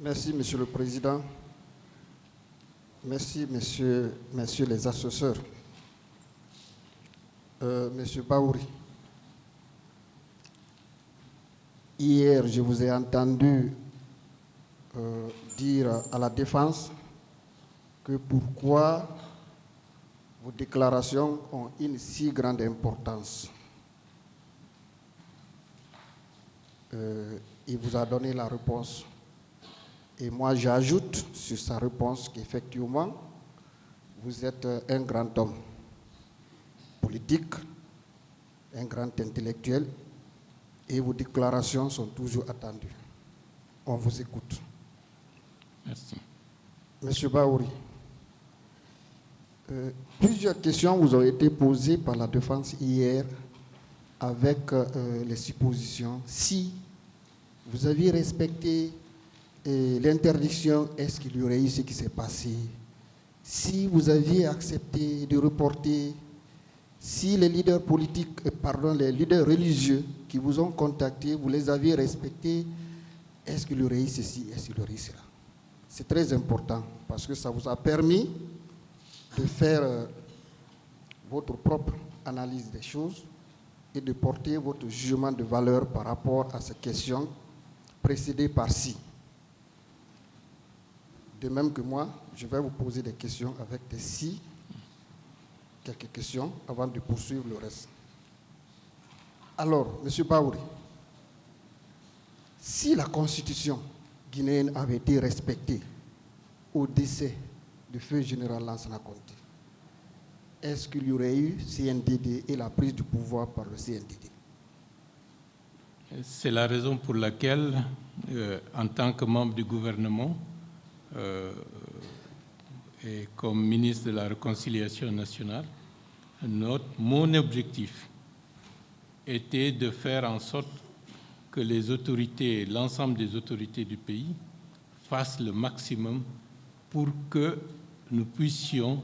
Merci, Monsieur le Président. Merci, messieurs les assesseurs. Monsieur Baouri, hier, je vous ai entendu dire à la défense que pourquoi vos déclarations ont une si grande importance. Il vous a donné la réponse. Et moi, j'ajoute sur sa réponse qu'effectivement, vous êtes un grand homme politique, un grand intellectuel, et vos déclarations sont toujours attendues. On vous écoute. Merci. Monsieur Baouri, plusieurs questions vous ont été posées par la défense hier avec les suppositions. Si vous aviez respecté l'interdiction, est-ce qu'il y aurait eu ce qui s'est passé? Si vous aviez accepté de reporter, si les leaders politiques, les leaders religieux qui vous ont contacté, vous les aviez respectés, est-ce qu'il y aurait eu ceci, est-ce qu'il y aurait eu cela? C'est très important parce que ça vous a permis de faire votre propre analyse des choses et de porter votre jugement de valeur par rapport à ces questions précédées par si. De même que moi, je vais vous poser des questions avec des si, quelques questions avant de poursuivre le reste. Alors, M. Baouri, si la constitution guinéenne avait été respectée au décès du feu général Lansana Conté, est-ce qu'il y aurait eu CNDD et la prise du pouvoir par le CNDD? C'est la raison pour laquelle, en tant que membre du gouvernement, et comme ministre de la Réconciliation nationale, mon objectif était de faire en sorte que les autorités, l'ensemble des autorités du pays, fassent le maximum pour que nous puissions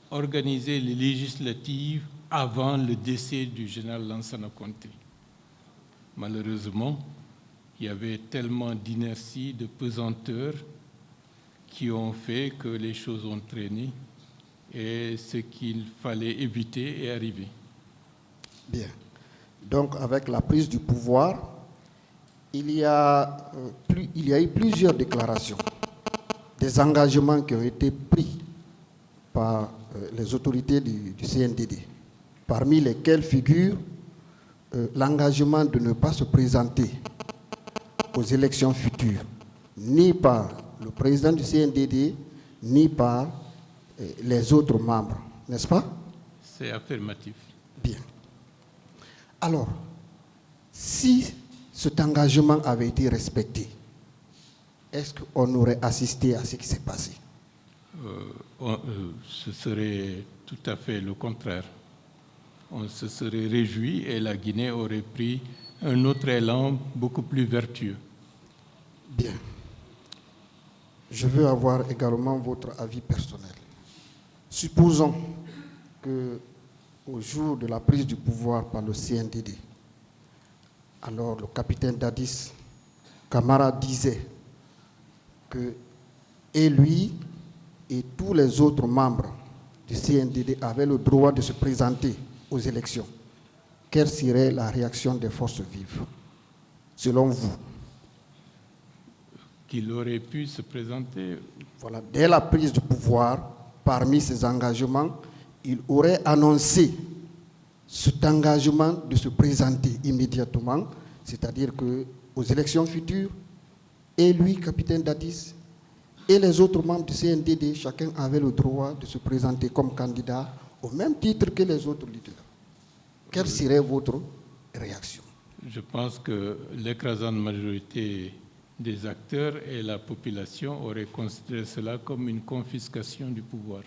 organiser les législatives avant le décès du général Lansana Conté. Malheureusement, il y avait tellement d'inertie, de pesanteur qui ont fait que les choses ont traîné et ce qu'il fallait éviter est arrivé. Bien. Donc, avec la prise du pouvoir, il y a eu plusieurs déclarations, des engagements qui ont été pris par les autorités du CNDD, parmi lesquels figure l'engagement de ne pas se présenter aux élections futures, ni par le président du CNDD, ni par les autres membres, n'est-ce pas? C'est affirmatif. Bien. Alors, si cet engagement avait été respecté, est-ce qu'on aurait assisté à ce qui s'est passé? Ce serait tout à fait le contraire. On se serait réjoui et la Guinée aurait pris un autre élan beaucoup plus vertueux. Bien. Je veux avoir également votre avis personnel. Supposons qu'au jour de la prise du pouvoir par le CNDD, alors le capitaine Dadis Camara disait que et lui et tous les autres membres du CNDD avaient le droit de se présenter aux élections. Quelle serait la réaction des forces vives, selon vous? Qu'il aurait pu se présenter. Voilà, dès la prise du pouvoir, parmi ses engagements, il aurait annoncé cet engagement de se présenter immédiatement, c'est-à-dire qu'aux élections futures, et lui, capitaine Dadis, et les autres membres du CNDD, chacun avait le droit de se présenter comme candidat au même titre que les autres leaders. Quelle serait votre réaction? Je pense que l'écrasante majorité des acteurs et la population auraient considéré cela comme une confiscation du pouvoir.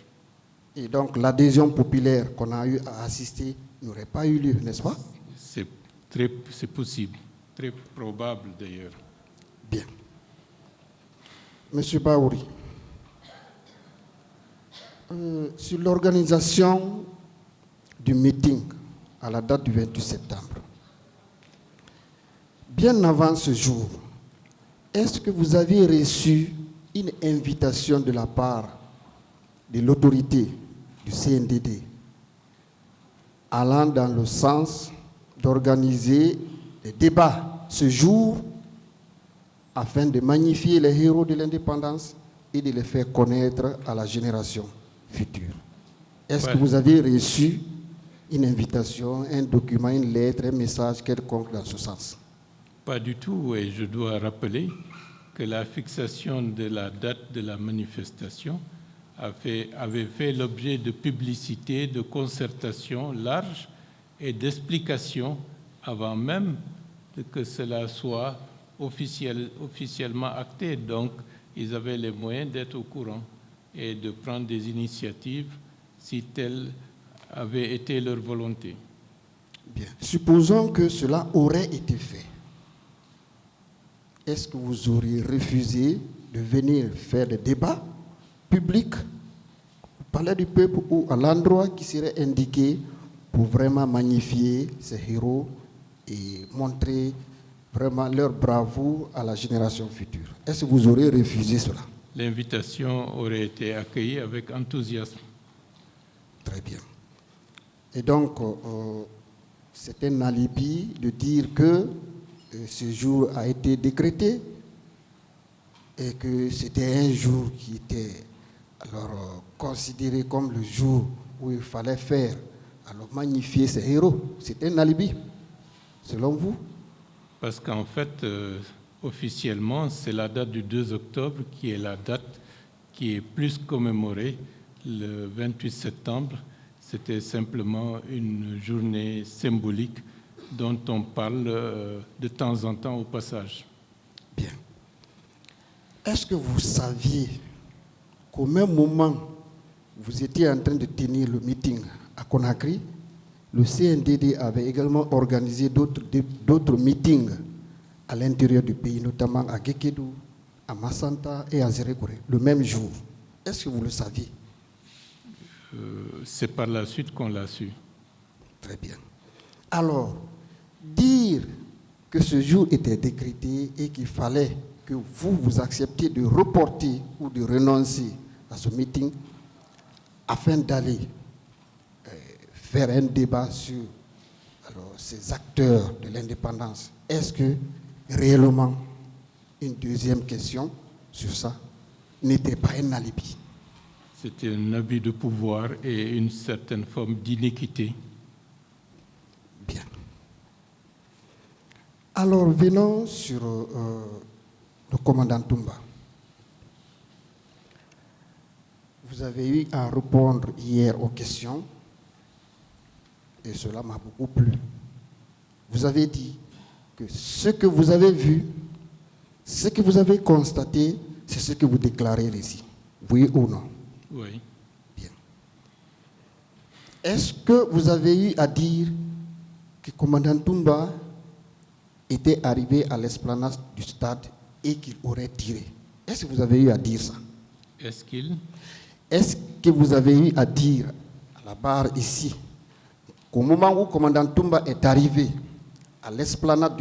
Et donc l'adhésion populaire qu'on a eu à assister n'aurait pas eu lieu, n'est-ce pas? C'est possible, très probable d'ailleurs. Bien. Monsieur Baouri, sur l'organisation du meeting à la date du 28 septembre, bien avant ce jour, est-ce que vous avez reçu une invitation de la part de l'autorité du CNDD allant dans le sens d'organiser des débats ce jour afin de magnifier les héros de l'indépendance et de les faire connaître à la génération future? Est-ce que vous avez reçu une invitation, un document, une lettre, un message quelconque dans ce sens? Pas du tout, et je dois rappeler que la fixation de la date de la manifestation avait fait l'objet de publicité, de concertation large et d'explications avant même que cela soit officiellement acté. Donc, ils avaient les moyens d'être au courant et de prendre des initiatives si telle avait été leur volonté. Bien. Supposons que cela aurait été fait. Est-ce que vous auriez refusé de venir faire des débats publics au Palais du Peuple ou à l'endroit qui serait indiqué pour vraiment magnifier ces héros et montrer vraiment leur bravoure à la génération future? Est-ce que vous auriez refusé cela? L'invitation aurait été accueillie avec enthousiasme. Très bien. Et donc, c'est un alibi de dire que ce jour a été décrété et que c'était un jour qui était alors considéré comme le jour où il fallait faire, alors magnifier ces héros. C'est un alibi, selon vous? Parce qu'en fait, officiellement, c'est la date du 2 octobre qui est la date qui est plus commémorée. Le 28 septembre, c'était simplement une journée symbolique dont on parle de temps en temps au passage. Bien. Est-ce que vous saviez qu'au même moment où vous étiez en train de tenir le meeting à Conakry, le CNDD avait également organisé d'autres meetings à l'intérieur du pays, notamment à Guékédou, à Massanta et à Zérékoré, le même jour? Est-ce que vous le saviez? C'est par la suite qu'on l'a su. Très bien. Alors, dire que ce jour était décrété et qu'il fallait que vous acceptiez de reporter ou de renoncer à ce meeting afin d'aller faire un débat sur ces acteurs de l'indépendance, est-ce que réellement, une deuxième question sur ça, n'était pas un alibi? C'était un abus de pouvoir et une certaine forme d'iniquité. Bien. Alors, venons sur le commandant Toumba. Vous avez eu à répondre hier aux questions et cela m'a beaucoup plu. Vous avez dit que ce que vous avez vu, ce que vous avez constaté, c'est ce que vous déclarez ici. Oui ou non? Oui. Bien. Est-ce que vous avez eu à dire que le commandant Toumba était arrivé à l'esplanade du stade et qu'il aurait tiré? Est-ce que vous avez eu à dire ça? Est-ce que vous avez eu à dire à la barre ici qu'au moment où le commandant Toumba est arrivé à l'esplanade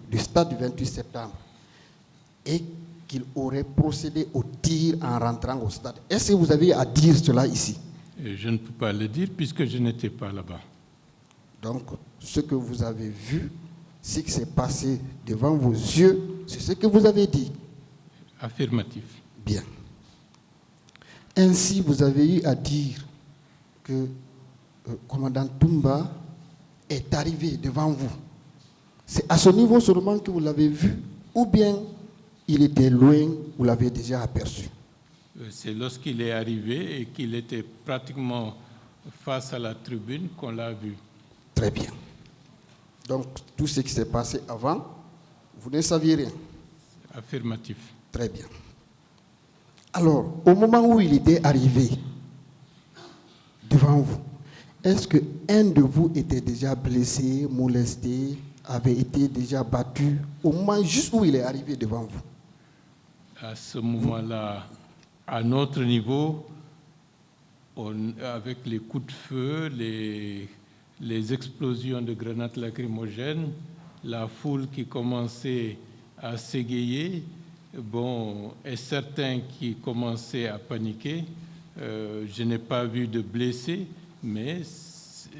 du stade du 28 septembre et qu'il aurait procédé au tir en rentrant au stade? Est-ce que vous avez eu à dire cela ici? Je ne peux pas le dire puisque je n'étais pas là-bas. Donc, ce que vous avez vu, ce qui s'est passé devant vos yeux, c'est ce que vous avez dit. Affirmatif. Bien. Ainsi, vous avez eu à dire que le commandant Toumba est arrivé devant vous. C'est à ce niveau seulement que vous l'avez vu, ou bien il était loin, vous l'avez déjà aperçu? C'est lorsqu'il est arrivé et qu'il était pratiquement face à la tribune qu'on l'a vu. Très bien. Donc, tout ce qui s'est passé avant, vous ne saviez rien? Affirmatif. Très bien. Alors, au moment où il était arrivé devant vous, est-ce qu'un de vous était déjà blessé, molesté, avait été déjà battu au moment juste où il est arrivé devant vous? À ce moment-là, à notre niveau, avec les coups de feu, les explosions de grenades lacrymogènes, la foule qui commençait à s'égayer. Bon, et certains qui commençaient à paniquer. Je n'ai pas vu de blessés, mais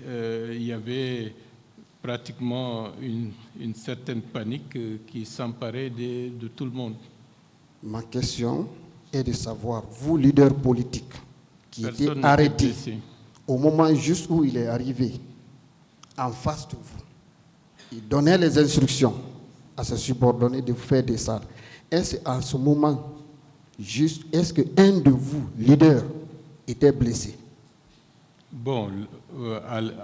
il y avait pratiquement une certaine panique qui s'emparait de tout le monde. Ma question est de savoir, vous, leader politique, qui était Personne arrêté n'était blessé. au moment juste où il est arrivé, en face de vous, il donnait les instructions à ses subordonnés de vous faire descendre. Est-ce qu'à ce moment, juste, est-ce qu'un de vous, leader, était blessé? Bon,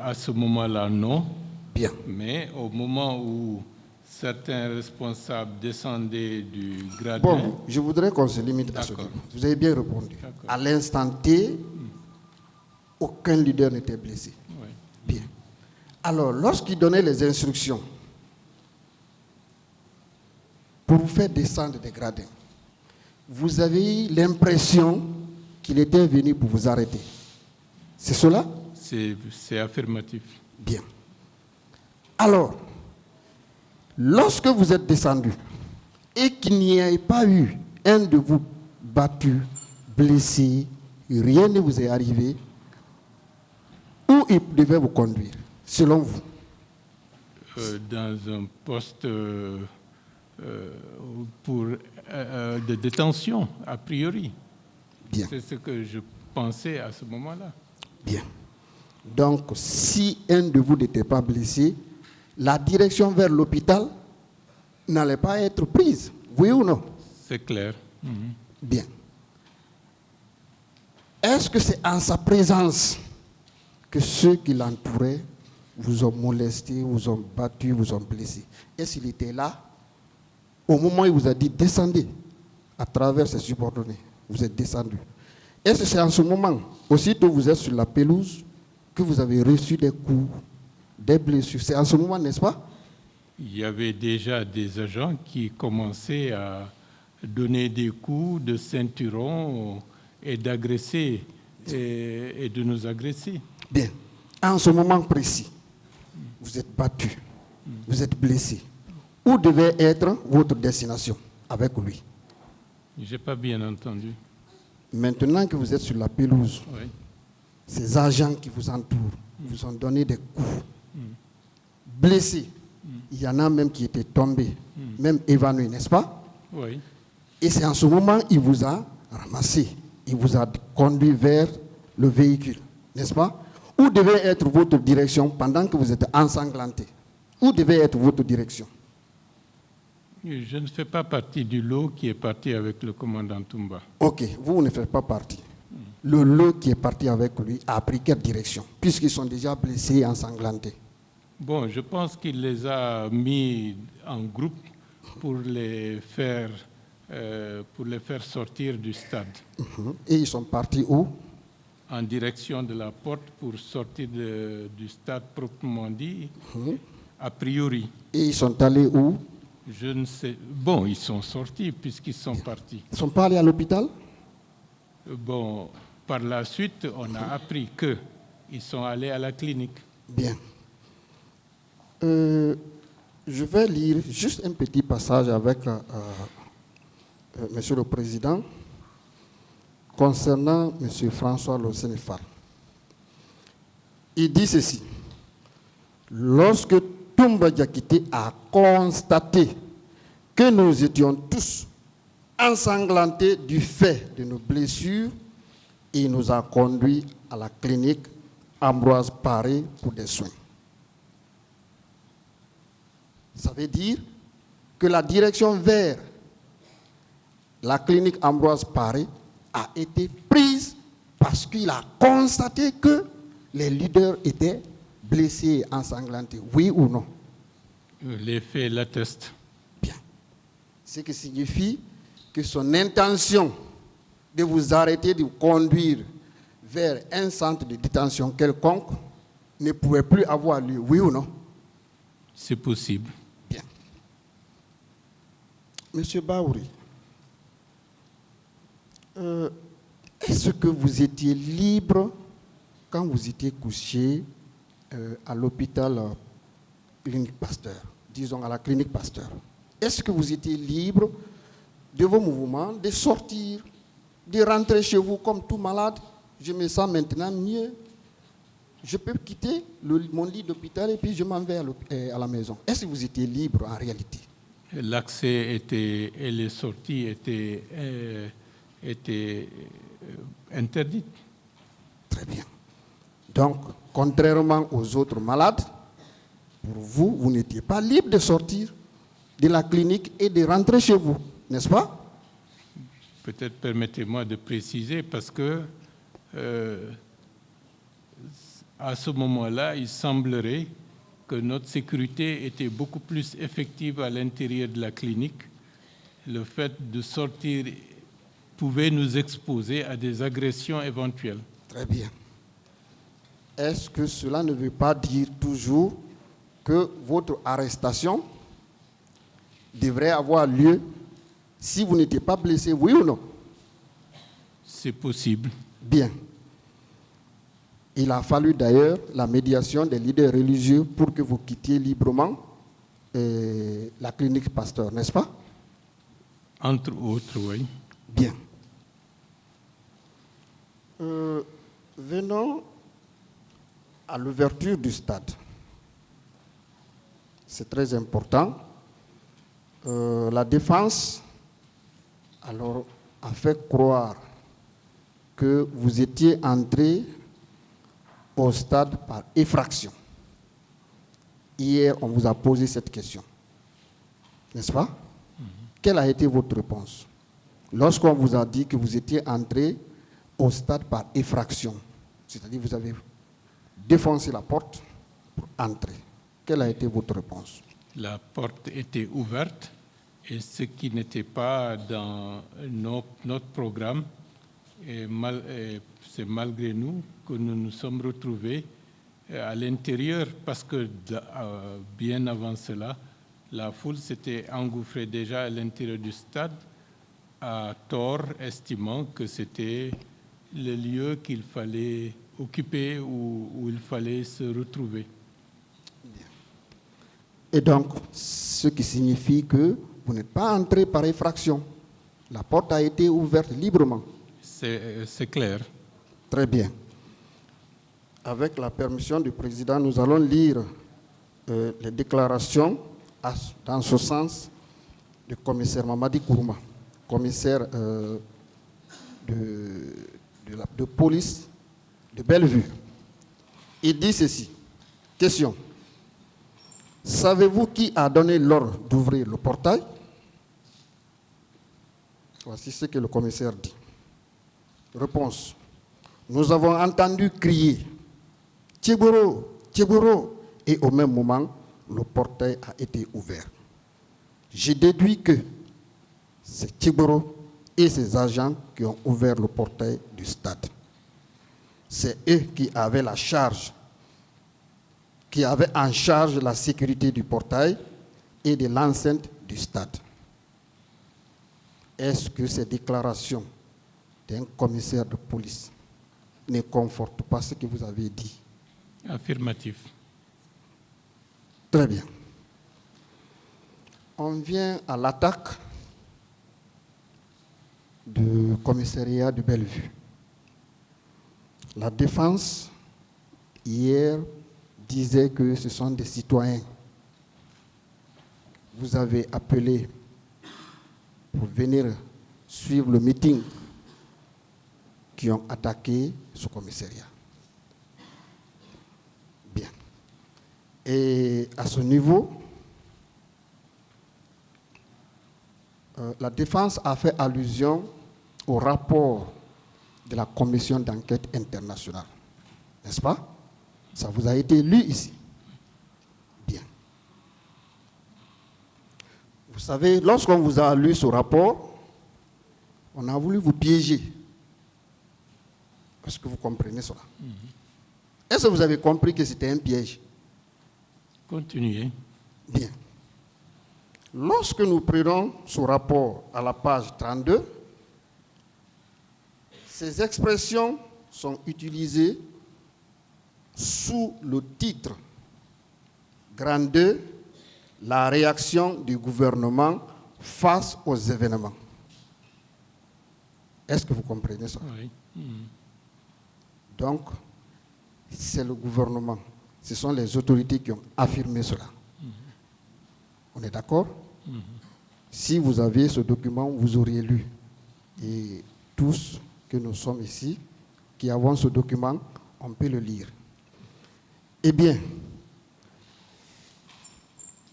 à ce moment-là, non. Bien. Mais au moment où certains responsables descendaient du gradin... Bon, je voudrais qu'on se limite à ce niveau. Vous avez bien répondu. À l'instant T, aucun leader n'était blessé. Oui. Bien. Alors, lorsqu'il donnait les instructions pour vous faire descendre des gradins, vous avez eu l'impression qu'il était venu pour vous arrêter. C'est cela? C'est affirmatif. Bien. Alors, lorsque vous êtes descendu et qu'il n'y ait pas eu un de vous battu, blessé, rien ne vous est arrivé, où il devait vous conduire, selon vous? Dans un poste de détention, a priori. Bien. C'est ce que je pensais à ce moment-là. Bien. Donc, si un de vous n'était pas blessé, la direction vers l'hôpital n'allait pas être prise. Oui ou non? C'est clair. Bien. Est-ce que c'est en sa présence que ceux qui l'entouraient vous ont molesté, vous ont battu, vous ont blessé? Est-ce qu'il était là au moment où il vous a dit descendez à travers ses subordonnés? Vous êtes descendu. Est-ce que c'est en ce moment, aussitôt vous êtes sur la pelouse, que vous avez reçu des coups, des blessures? C'est en ce moment, n'est-ce pas? Il y avait déjà des agents qui commençaient à donner des coups de ceinturon et d'agresser et de nous agresser. Bien. En ce moment précis, vous êtes battu, vous êtes blessé. Où devait être votre destination avec lui? Je n'ai pas bien entendu. Maintenant que vous êtes sur la pelouse, Oui. ces agents qui vous entourent vous ont donné des coups. Blessés. Il y en a même qui étaient tombés, même évanouis, n'est-ce pas? Oui. Et c'est en ce moment qu'il vous a ramassé. Il vous a conduit vers le véhicule, n'est-ce pas? Où devait être votre direction pendant que vous êtes ensanglanté? Où devait être votre direction? Je ne fais pas partie du lot qui est parti avec le commandant Toumba. Ok, vous ne faites pas partie. Le lot qui est parti avec lui a pris quelle direction? Puisqu'ils sont déjà blessés et ensanglantés. Bon, je pense qu'il les a mis en groupe pour les faire sortir du stade. Et ils sont partis où? En direction de la porte pour sortir du stade proprement dit, a priori. Et ils sont allés où? Je ne sais. Bon, ils sont sortis puisqu'ils sont partis. Ils ne sont pas allés à l'hôpital? Bon, par la suite, on a appris qu'ils sont allés à la clinique. Bien. Je vais lire juste un petit passage avec Monsieur le Président concernant M. François Losenefal. Il dit ceci. Lorsque Toumba Diakité a constaté que nous étions tous ensanglantés du fait de nos blessures, il nous a conduits à la clinique Ambroise Paré pour des soins. Ça veut dire que la direction vers la clinique Ambroise Paré a été prise parce qu'il a constaté que les leaders étaient blessés et ensanglantés. Oui ou non? Les faits l'attestent. Bien. Ce qui signifie que son intention de vous arrêter, de vous conduire vers un centre de détention quelconque ne pouvait plus avoir lieu. Oui ou non? C'est possible. Bien. Monsieur Baouri, est-ce que vous étiez libre quand vous étiez couché à l'hôpital clinique Pasteur, disons à la clinique Pasteur? est-ce que vous étiez libre de vos mouvements, de sortir, de rentrer chez vous comme tout malade? Je me sens maintenant mieux. Je peux quitter mon lit d'hôpital et puis je m'en vais à la maison. Est-ce que vous étiez libre en réalité? L'accès et les sorties étaient interdites. Très bien. Donc, contrairement aux autres malades, pour vous, vous n'étiez pas libre de sortir de la clinique et de rentrer chez vous, n'est-ce pas? Peut-être permettez-moi de préciser parce que à ce moment-là, il semblerait que notre sécurité était beaucoup plus effective à l'intérieur de la clinique. Le fait de sortir pouvait nous exposer à des agressions éventuelles. Très bien. Est-ce que cela ne veut pas dire toujours que votre arrestation devrait avoir lieu si vous n'étiez pas blessé, oui ou non? C'est possible. Bien. Il a fallu d'ailleurs la médiation des leaders religieux pour que vous quittiez librement la clinique Pasteur, n'est-ce pas? Entre autres, oui. Bien. Venons à l'ouverture du stade. C'est très important. La défense alors, a fait croire que vous étiez entré au stade par effraction. Hier, on vous a posé cette question. N'est-ce pas? Quelle a été votre réponse? Lorsqu'on vous a dit que vous étiez entré au stade par effraction, c'est-à-dire vous avez défoncé la porte pour entrer, quelle a été votre réponse? La porte était ouverte et ce qui n'était pas dans notre programme, c'est malgré nous que nous nous sommes retrouvés à l'intérieur parce que bien avant cela, la foule s'était engouffrée déjà à l'intérieur du stade à tort, estimant que c'était le lieu qu'il fallait occuper où il fallait se retrouver. Et donc, ce qui signifie que vous n'êtes pas entré par effraction. La porte a été ouverte librement. C'est clair. Très bien. Avec la permission du président, nous allons lire les déclarations dans ce sens du commissaire Mamadi Kourouma, commissaire de police de Bellevue. Il dit ceci. Question. Savez-vous qui a donné l'ordre d'ouvrir le portail? Voici ce que le commissaire dit. Réponse. Nous avons entendu crier « Tchéboro, Tchéboro » et au même moment, le portail a été ouvert. J'ai déduit que c'est Tchéboro et ses agents qui ont ouvert le portail du stade. C'est eux qui avaient la charge, qui avaient en charge la sécurité du portail et de l'enceinte du stade. Est-ce que ces déclarations d'un commissaire de police ne confortent pas ce que vous avez dit? Affirmatif. Très bien. On vient à l'attaque du commissariat de Bellevue. La défense, hier, disait que ce sont des citoyens. Vous avez appelé pour venir suivre le meeting qui ont attaqué ce commissariat. Bien. Et à ce niveau, la défense a fait allusion au rapport de la commission d'enquête internationale. N'est-ce pas? Ça vous a été lu ici. Bien. Vous savez, lorsqu'on vous a lu ce rapport, on a voulu vous piéger. Est-ce que vous comprenez cela? Est-ce que vous avez compris que c'était un piège? Continuez. Bien. Lorsque nous prenons ce rapport à la page 32, ces expressions sont utilisées sous le titre grand 2, la réaction du gouvernement face aux événements. Est-ce que vous comprenez ça? Oui. Donc, c'est le gouvernement, ce sont les autorités qui ont affirmé cela. On est d'accord? Si vous aviez ce document, vous auriez lu. Et tous que nous sommes ici, qui avons ce document, on peut le lire. Eh bien,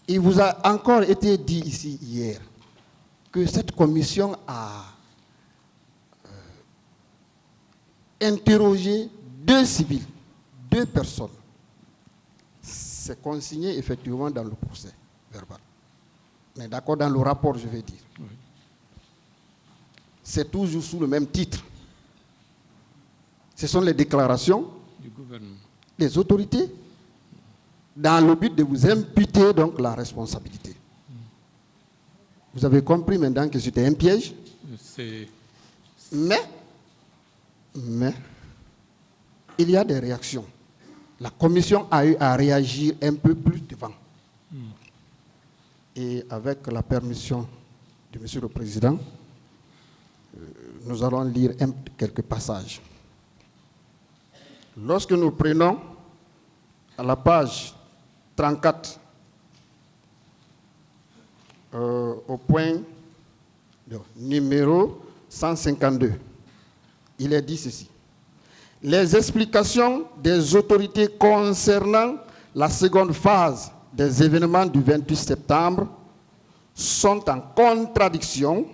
il vous a encore été dit ici hier que cette commission a interrogé 2 civils, 2 personnes. C'est consigné effectivement dans le procès verbal. Mais d'accord, dans le rapport, je vais dire. Oui. C'est toujours sous le même titre. Ce sont les déclarations du gouvernement, des autorités, dans le but de vous imputer donc la responsabilité. Vous avez compris maintenant que c'était un piège? Mais, il y a des réactions. La commission a eu à réagir un peu plus devant. Et avec la permission de Monsieur le Président, nous allons lire quelques passages. Lorsque nous prenons à la page 34, au point numéro 152, il est dit ceci. Les explications des autorités concernant la seconde phase des événements du 28 septembre sont en contradiction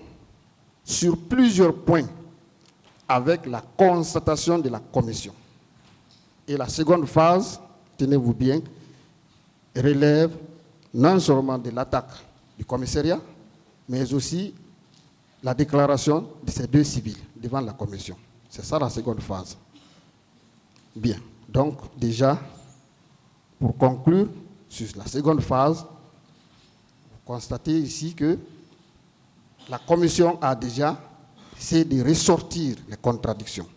sur plusieurs points avec la constatation de la commission. Et la seconde phase, tenez-vous bien, relève non seulement de l'attaque du commissariat, mais aussi la déclaration de ces 2 civils devant la commission. C'est ça la seconde phase. Bien, donc déjà, pour conclure sur la seconde phase, vous constatez ici que la commission a déjà essayé de ressortir les contradictions.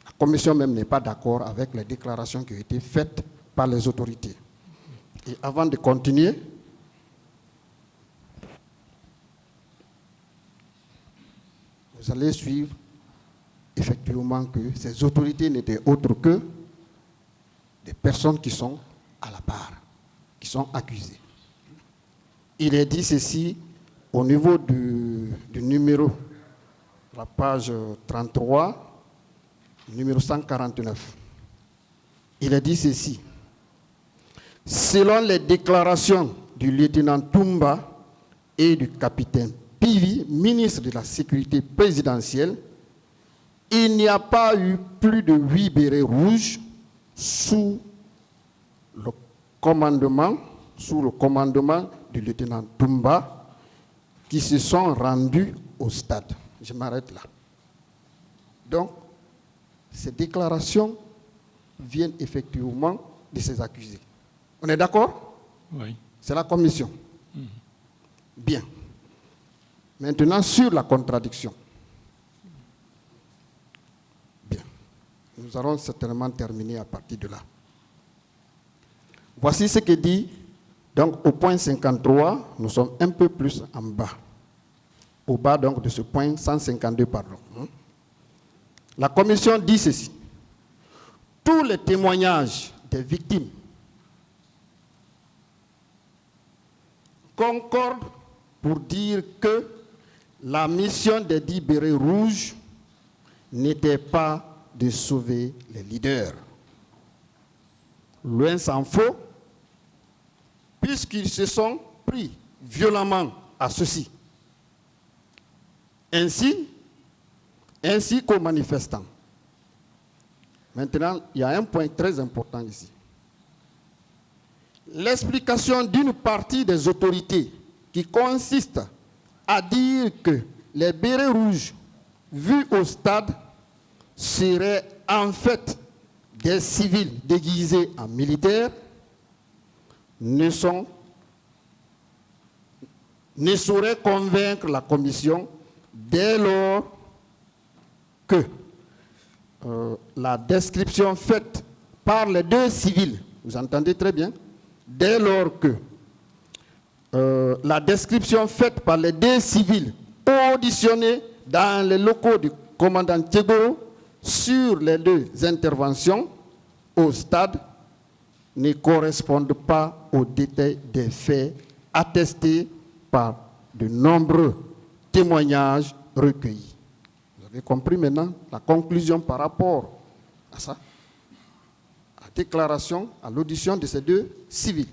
La commission même n'est pas d'accord avec les déclarations qui ont été faites par les autorités. Et avant de continuer, vous allez suivre effectivement que ces autorités n'étaient autres que des personnes qui sont à la barre, qui sont accusées. Il est dit ceci au niveau du numéro, la page 33, numéro 149. Il est dit ceci. Selon les déclarations du lieutenant Toumba et du capitaine Pivi, ministre de la Sécurité présidentielle, il n'y a pas eu plus de 8 bérets rouges sous le commandement du lieutenant Toumba qui se sont rendus au stade. Je m'arrête là. Donc, ces déclarations viennent effectivement de ces accusés. On est d'accord? Oui. C'est la commission. Bien. Maintenant, sur la contradiction. Bien. Nous allons certainement terminer à partir de là. Voici ce que dit, donc au point 53, nous sommes un peu plus en bas. Au bas donc de ce point 152, pardon. La commission dit ceci. Tous les témoignages des victimes concordent pour dire que la mission des 10 bérets rouges n'était pas de sauver les leaders. Loin s'en faut, puisqu'ils se sont pris violemment à ceci. Ainsi qu'aux manifestants. Maintenant, il y a un point très important ici. L'explication d'une partie des autorités qui consiste à dire que les bérets rouges vus au stade seraient en fait des civils déguisés en militaires ne sauraient convaincre la commission dès lors que la description faite par les 2 civils, vous entendez très bien, dès lors que la description faite par les deux civils auditionnés dans les locaux du commandant Thiegoro sur les deux interventions au stade ne correspondent pas aux détails des faits attestés par de nombreux témoignages recueillis. Vous avez compris maintenant la conclusion par rapport à ça, à la déclaration, à l'audition de ces deux civils.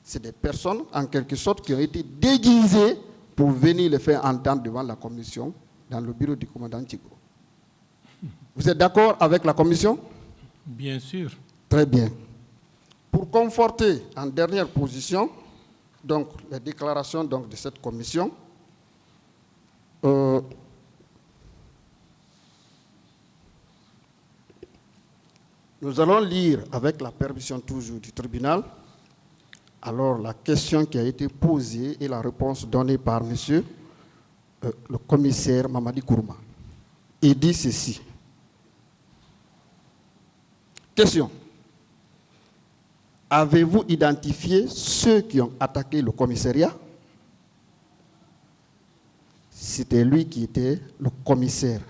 C'est des personnes, en quelque sorte, qui ont été déguisées pour venir les faire entendre devant la commission dans le bureau du commandant Thiegoro. Vous êtes d'accord avec la commission? Bien sûr. Très bien. Pour conforter en dernière position, donc les déclarations donc, de cette commission, nous allons lire avec la permission toujours du tribunal, alors la question qui a été posée et la réponse donnée par monsieur le commissaire Mamadi Kourouma. Il dit ceci. Question. Avez-vous identifié ceux qui ont attaqué le commissariat? C'était lui qui était le commissaire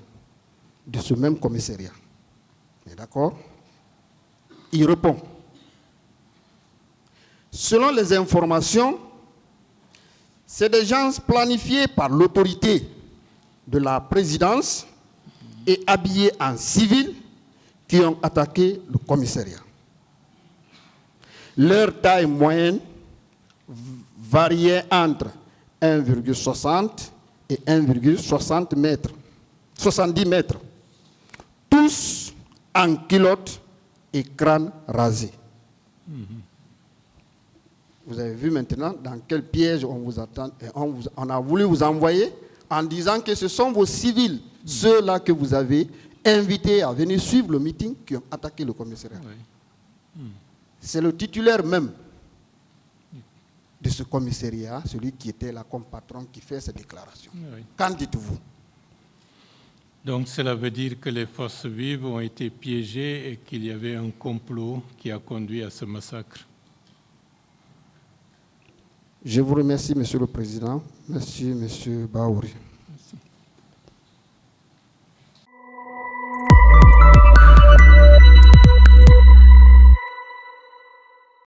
de ce même commissariat. D'accord? Il répond. Selon les informations, c'est des gens planifiés par l'autorité de la présidence et habillés en civil qui ont attaqué le commissariat. Leur taille moyenne variait entre 1,60 et 1,60 mètres, 70 mètres, tous en culotte et crâne rasé. Vous avez vu maintenant dans quel piège on vous attend, on a voulu vous envoyer en disant que ce sont vos civils, ceux-là que vous avez invités à venir suivre le meeting qui ont attaqué le commissariat. Oui. C'est le titulaire même de ce commissariat, celui qui était là comme patron, qui fait ces déclarations. Oui. Qu'en dites-vous? Donc cela veut dire que les forces vives ont été piégées et qu'il y avait un complot qui a conduit à ce massacre. Je vous remercie, Monsieur le Président. Merci, Monsieur Baouri.